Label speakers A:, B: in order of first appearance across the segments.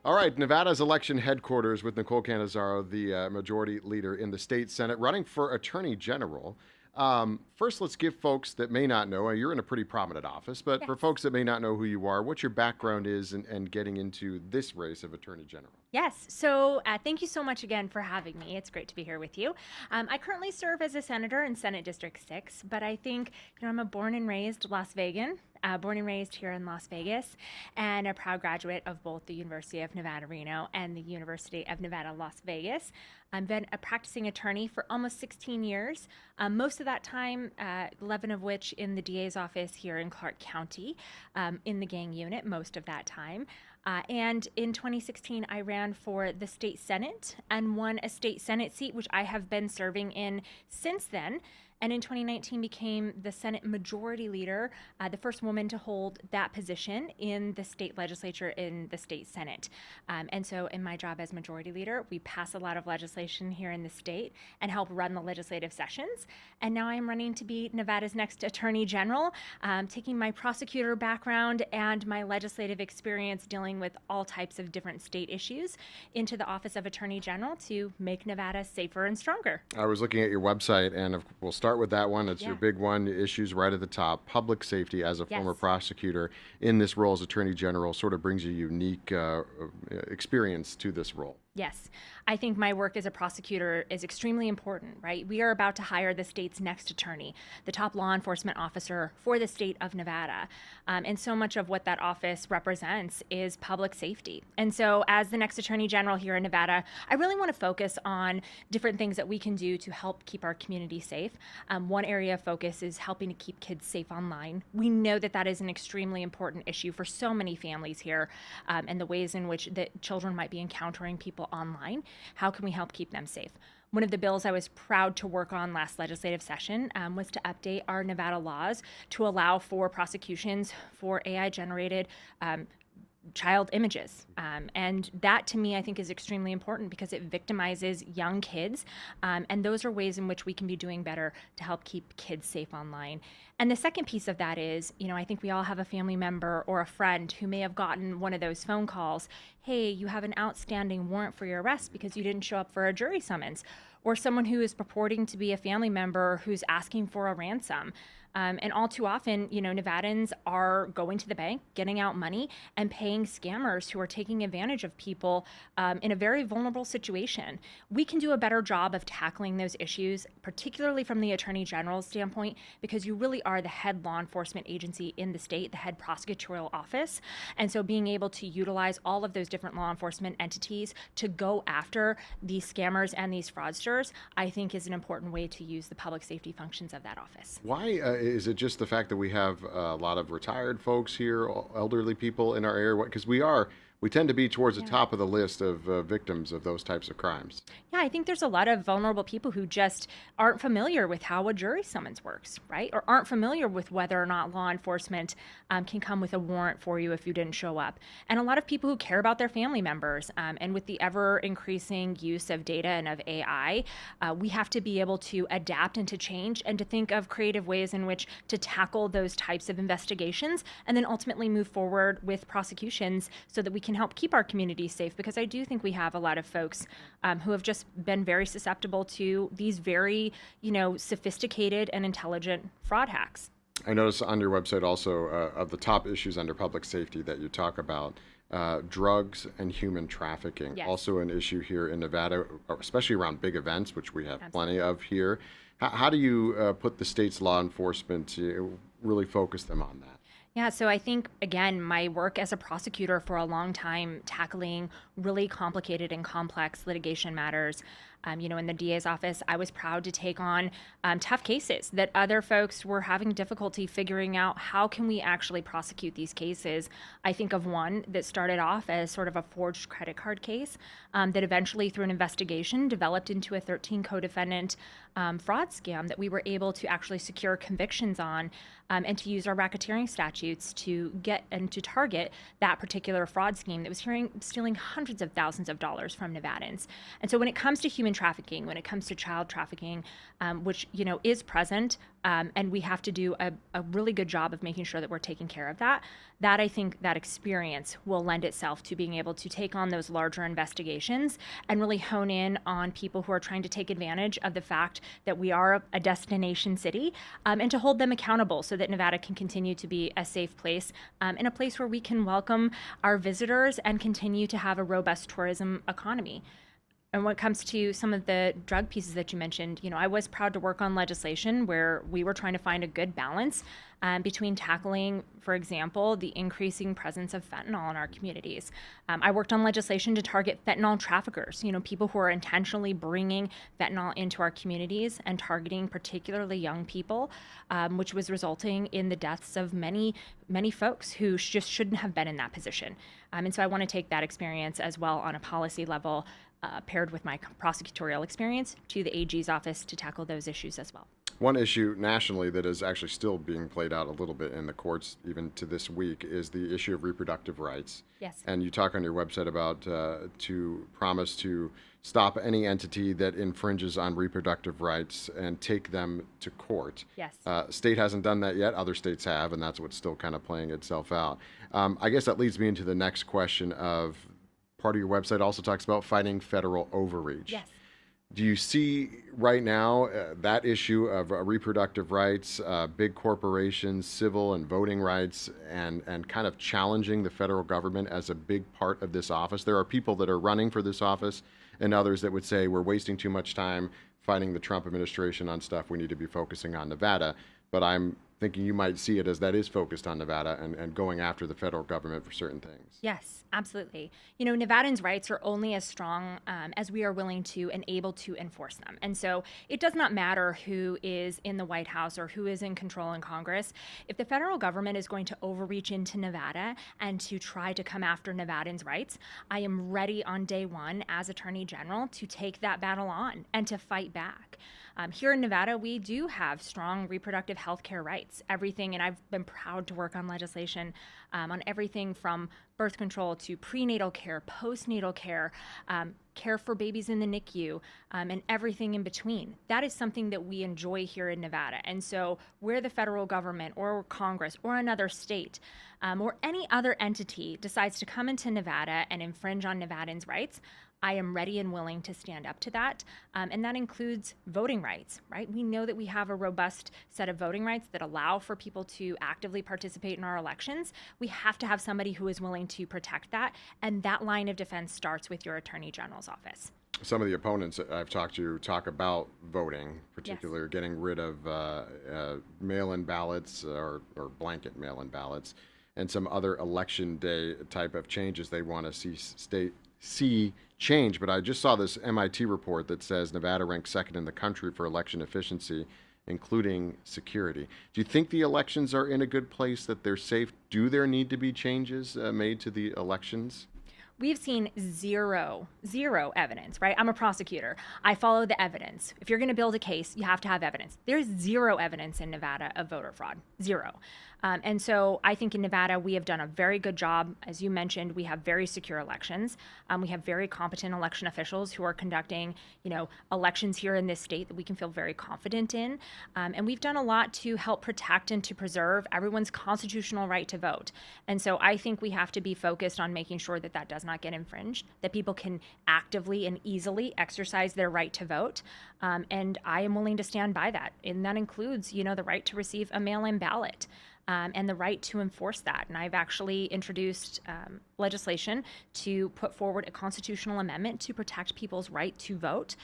A: All right, Nevada's election headquarters with Nicole Cannizzaro, the majority leader in the state Senate, running for Attorney General. First, let's give folks that may not know, you're in a pretty prominent office, but for
B: Yes.
A: folks that may not know who you are, what your background is and getting into this race of Attorney General.
B: Yes. So thank you so much again for having me. It's great to be here with you. I currently serve as a senator in Senate District 6, but I think, I'm a born and raised Las Vegan. Born and raised here in Las Vegas, and a proud graduate of both the University of Nevada, Reno and the University of Nevada, Las Vegas. I've been a practicing attorney for almost 16 years, most of that time, 11 of which in the DA's office here in Clark County, in the gang unit, most of that time. And in 2016, I ran for the state Senate and won a state Senate seat, which I have been serving in since then. And in 2019 became the Senate Majority Leader, the first woman to hold that position in the state legislature in the state Senate. And so in my job as Majority Leader, we pass a lot of legislation here in the state and help run the legislative sessions. And now I'm running to be Nevada's next Attorney General, taking my prosecutor background and my legislative experience dealing with all types of different state issues into the office of Attorney General to make Nevada safer and stronger.
A: I was looking at your website, and we'll start with that one. It's your
B: Yeah.
A: big one, issues right at the top. Public safety, as a former
B: Yes.
A: prosecutor in this role as Attorney General, sort of brings a unique experience to this role.
B: Yes, I think my work as a prosecutor is extremely important, right? We are about to hire the state's next attorney, the top law enforcement officer for the state of Nevada. And so much of what that office represents is public safety. And so, as the next attorney general here in Nevada, I really want to focus on different things that we can do to help keep our community safe. One area of focus is helping to keep kids safe online. We know that that is an extremely important issue for so many families here, and the ways in which that children might be encountering people online. How can we help keep them safe? One of the bills I was proud to work on last legislative session was to update our Nevada laws to allow for prosecutions for AI generated child images. And that to me, I think, is extremely important because it victimizes young kids. And those are ways in which we can be doing better to help keep kids safe online. And the second piece of that is, I think we all have a family member or a friend who may have gotten one of those phone calls. Hey, you have an outstanding warrant for your arrest because you didn't show up for a jury summons. Or someone who is purporting to be a family member who's asking for a ransom. And all too often, Nevadans are going to the bank, getting out money, and paying scammers who are taking advantage of people in a very vulnerable situation. We can do a better job of tackling those issues, particularly from the Attorney General's standpoint, because you really are the head law enforcement agency in the state, the head prosecutorial office. And so being able to utilize all of those different law enforcement entities to go after these scammers and these fraudsters, I think is an important way to use the public safety functions of that office.
A: Why is it just the fact that we have a lot of retired folks here, elderly people in our area? Because we tend to be towards the top of the list of victims of those types of crimes.
B: Yeah, I think there's a lot of vulnerable people who just aren't familiar with how a jury summons works, right? Or aren't familiar with whether or not law enforcement can come with a warrant for you if you didn't show up. And a lot of people who care about their family members. And with the ever increasing use of data and of AI, we have to be able to adapt and to change and to think of creative ways in which to tackle those types of investigations and then ultimately move forward with prosecutions so that we can help keep our community safe, because I do think we have a lot of folks who have just been very susceptible to these very, sophisticated and intelligent fraud hacks.
A: I noticed on your website also of the top issues under public safety that you talk about, drugs and human trafficking.
B: Yes.
A: Also an issue here in Nevada, especially around big events, which we have
B: Absolutely.
A: plenty of here. How do you put the state's law enforcement to really focus them on that?
B: Yeah, so I think, again, my work as a prosecutor for a long time tackling really complicated and complex litigation matters. In the DA's office, I was proud to take on tough cases that other folks were having difficulty figuring out how can we actually prosecute these cases. I think of one that started off as sort of a forged credit card case that eventually, through an investigation, developed into a 13 co-defendant fraud scam that we were able to actually secure convictions on and to use our racketeering statutes to get and to target that particular fraud scheme that was stealing hundreds of thousands of dollars from Nevadans. And so when it comes to human human trafficking, when it comes to child trafficking, which, is present, and we have to do a really good job of making sure that we're taking care of that. That, I think, that experience will lend itself to being able to take on those larger investigations and really hone in on people who are trying to take advantage of the fact that we are a destination city, and to hold them accountable so that Nevada can continue to be a safe place, and a place where we can welcome our visitors and continue to have a robust tourism economy. And when it comes to some of the drug pieces that you mentioned, I was proud to work on legislation where we were trying to find a good balance between tackling, for example, the increasing presence of fentanyl in our communities. I worked on legislation to target fentanyl traffickers, people who are intentionally bringing fentanyl into our communities and targeting particularly young people, which was resulting in the deaths of many, many folks who just shouldn't have been in that position. And so I want to take that experience as well on a policy level, paired with my prosecutorial experience, to the AG's office to tackle those issues as well.
A: One issue nationally that is actually still being played out a little bit in the courts, even to this week, is the issue of reproductive rights.
B: Yes.
A: And you talk on your website about to promise to stop any entity that infringes on reproductive rights and take them to court.
B: Yes.
A: State hasn't done that yet. Other states have, and that's what's still kind of playing itself out. I guess that leads me into the next question of, part of your website also talks about fighting federal overreach.
B: Yes.
A: Do you see right now that issue of reproductive rights, big corporations, civil and voting rights, and kind of challenging the federal government as a big part of this office? There are people that are running for this office and others that would say we're wasting too much time fighting the Trump administration on stuff. We need to be focusing on Nevada. But I'm thinking you might see it as that is focused on Nevada and going after the federal government for certain things.
B: Yes, absolutely. Nevadans' rights are only as strong as we are willing to and able to enforce them. And so it does not matter who is in the White House or who is in control in Congress. If the federal government is going to overreach into Nevada and to try to come after Nevadans' rights, I am ready on day one as Attorney General to take that battle on and to fight back. Here in Nevada, we do have strong reproductive health care rights. Everything, and I've been proud to work on legislation on everything from birth control to prenatal care, postnatal care, care for babies in the NICU, and everything in between. That is something that we enjoy here in Nevada. And so where the federal government or Congress or another state or any other entity decides to come into Nevada and infringe on Nevadans' rights, I am ready and willing to stand up to that. And that includes voting rights, right? We know that we have a robust set of voting rights that allow for people to actively participate in our elections. We have to have somebody who is willing to protect that. And that line of defense starts with your Attorney General's office.
A: Some of the opponents that I've talked to talk about voting, particularly
B: Yes.
A: getting rid of mail-in ballots or blanket mail-in ballots, and some other election day type of changes they want to see change. But I just saw this MIT report that says Nevada ranks second in the country for election efficiency, including security. Do you think the elections are in a good place, that they're safe? Do there need to be changes made to the elections?
B: We've seen zero evidence, right? I'm a prosecutor. I follow the evidence. If you're going to build a case, you have to have evidence. There's zero evidence in Nevada of voter fraud. Zero. And so I think in Nevada, we have done a very good job. As you mentioned, we have very secure elections. We have very competent election officials who are conducting, elections here in this state that we can feel very confident in. And we've done a lot to help protect and to preserve everyone's constitutional right to vote. And so I think we have to be focused on making sure that that does not get infringed, that people can actively and easily exercise their right to vote. And I am willing to stand by that. And that includes, the right to receive a mail-in ballot. And the right to enforce that. And I've actually introduced legislation to put forward a constitutional amendment to protect people's right to vote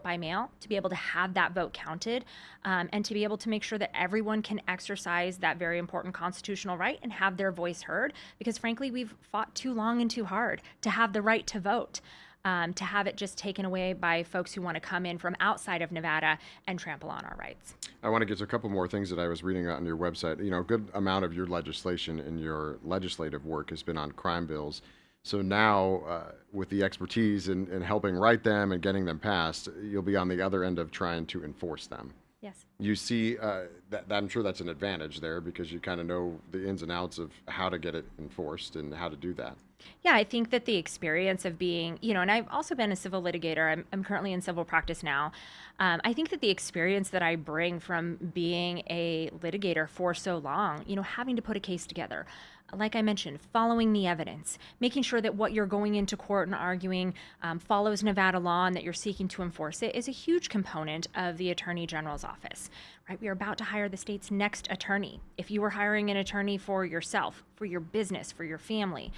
B: by mail, to be able to have that vote counted, and to be able to make sure that everyone can exercise that very important constitutional right and have their voice heard. Because frankly, we've fought too long and too hard to have the right to vote. To have it just taken away by folks who want to come in from outside of Nevada and trample on our rights.
A: I want to get to a couple more things that I was reading on your website. A good amount of your legislation and your legislative work has been on crime bills. So now, with the expertise in helping write them and getting them passed, you'll be on the other end of trying to enforce them.
B: Yes.
A: You see, that I'm sure that's an advantage there because you kind of know the ins and outs of how to get it enforced and how to do that.
B: Yeah, I think that the experience of being, and I've also been a civil litigator. I'm currently in civil practice now. I think that the experience that I bring from being a litigator for so long, having to put a case together, like I mentioned, following the evidence, making sure that what you're going into court and arguing follows Nevada law and that you're seeking to enforce it is a huge component of the Attorney General's office. Right? We are about to hire the state's next attorney. If you were hiring an attorney for yourself, for your business, for your family,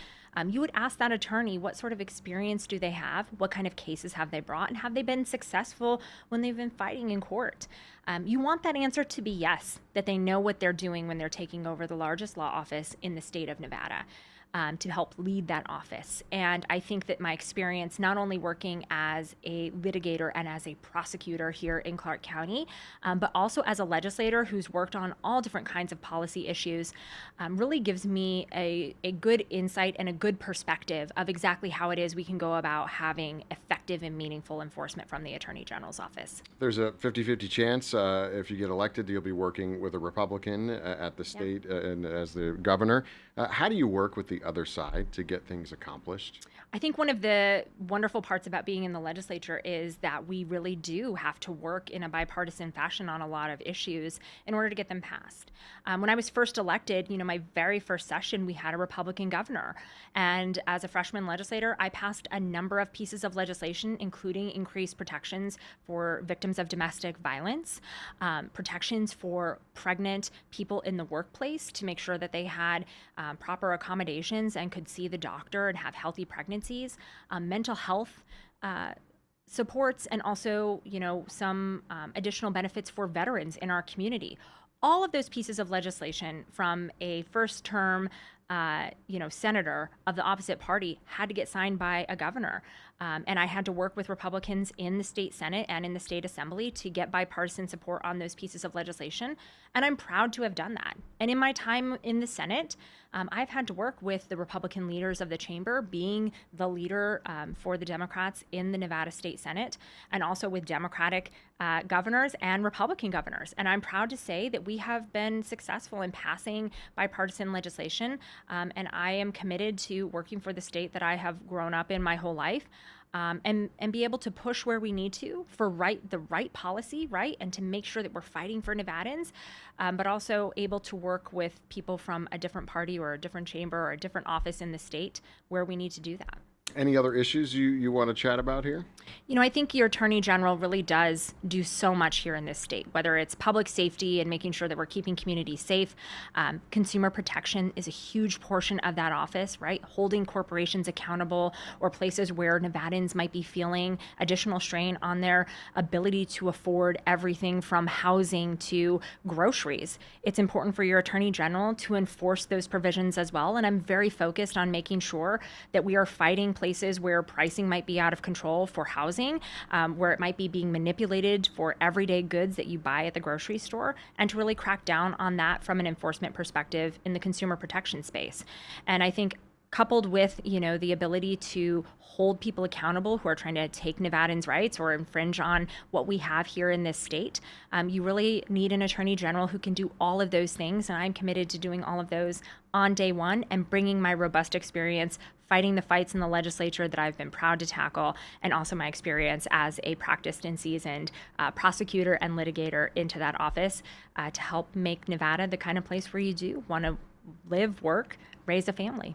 B: you would ask that attorney what sort of experience do they have, what kind of cases have they brought, and have they been successful when they've been fighting in court. You want that answer to be yes, that they know what they're doing when they're taking over the largest law office in the state of Nevada. To help lead that office. And I think that my experience, not only working as a litigator and as a prosecutor here in Clark County, but also as a legislator who's worked on all different kinds of policy issues, really gives me a good insight and a good perspective of exactly how it is we can go about having effective and meaningful enforcement from the Attorney General's office.
A: There's a 50-50 chance if you get elected, you'll be working with a Republican at the state and as the governor. How do you work with the other side to get things accomplished?
B: I think one of the wonderful parts about being in the legislature is that we really do have to work in a bipartisan fashion on a lot of issues in order to get them passed. When I was first elected, my very first session, we had a Republican governor. And as a freshman legislator, I passed a number of pieces of legislation, including increased protections for victims of domestic violence, protections for pregnant people in the workplace to make sure that they had proper accommodations and could see the doctor and have healthy pregnancies, mental health supports, and also, some additional benefits for veterans in our community. All of those pieces of legislation from a first term senator of the opposite party had to get signed by a governor. And I had to work with Republicans in the state Senate and in the state assembly to get bipartisan support on those pieces of legislation. And I'm proud to have done that. And in my time in the Senate, I've had to work with the Republican leaders of the chamber, being the leader for the Democrats in the Nevada State Senate, and also with Democratic governors and Republican governors. And I'm proud to say that we have been successful in passing bipartisan legislation. And I am committed to working for the state that I have grown up in my whole life. And be able to push where we need to for the right policy, right? And to make sure that we're fighting for Nevadans, but also able to work with people from a different party or a different chamber or a different office in the state where we need to do that.
A: Any other issues you want to chat about here?
B: I think your Attorney General really does do so much here in this state, whether it's public safety and making sure that we're keeping communities safe. Consumer protection is a huge portion of that office, right? Holding corporations accountable or places where Nevadans might be feeling additional strain on their ability to afford everything from housing to groceries. It's important for your Attorney General to enforce those provisions as well. And I'm very focused on making sure that we are fighting places where pricing might be out of control for housing, where it might be being manipulated for everyday goods that you buy at the grocery store, and to really crack down on that from an enforcement perspective in the consumer protection space. And I think coupled with, the ability to hold people accountable who are trying to take Nevadans' rights or infringe on what we have here in this state, you really need an Attorney General who can do all of those things. And I'm committed to doing all of those on day one and bringing my robust experience fighting the fights in the legislature that I've been proud to tackle, and also my experience as a practiced and seasoned prosecutor and litigator into that office to help make Nevada the kind of place where you do want to live, work, raise a family.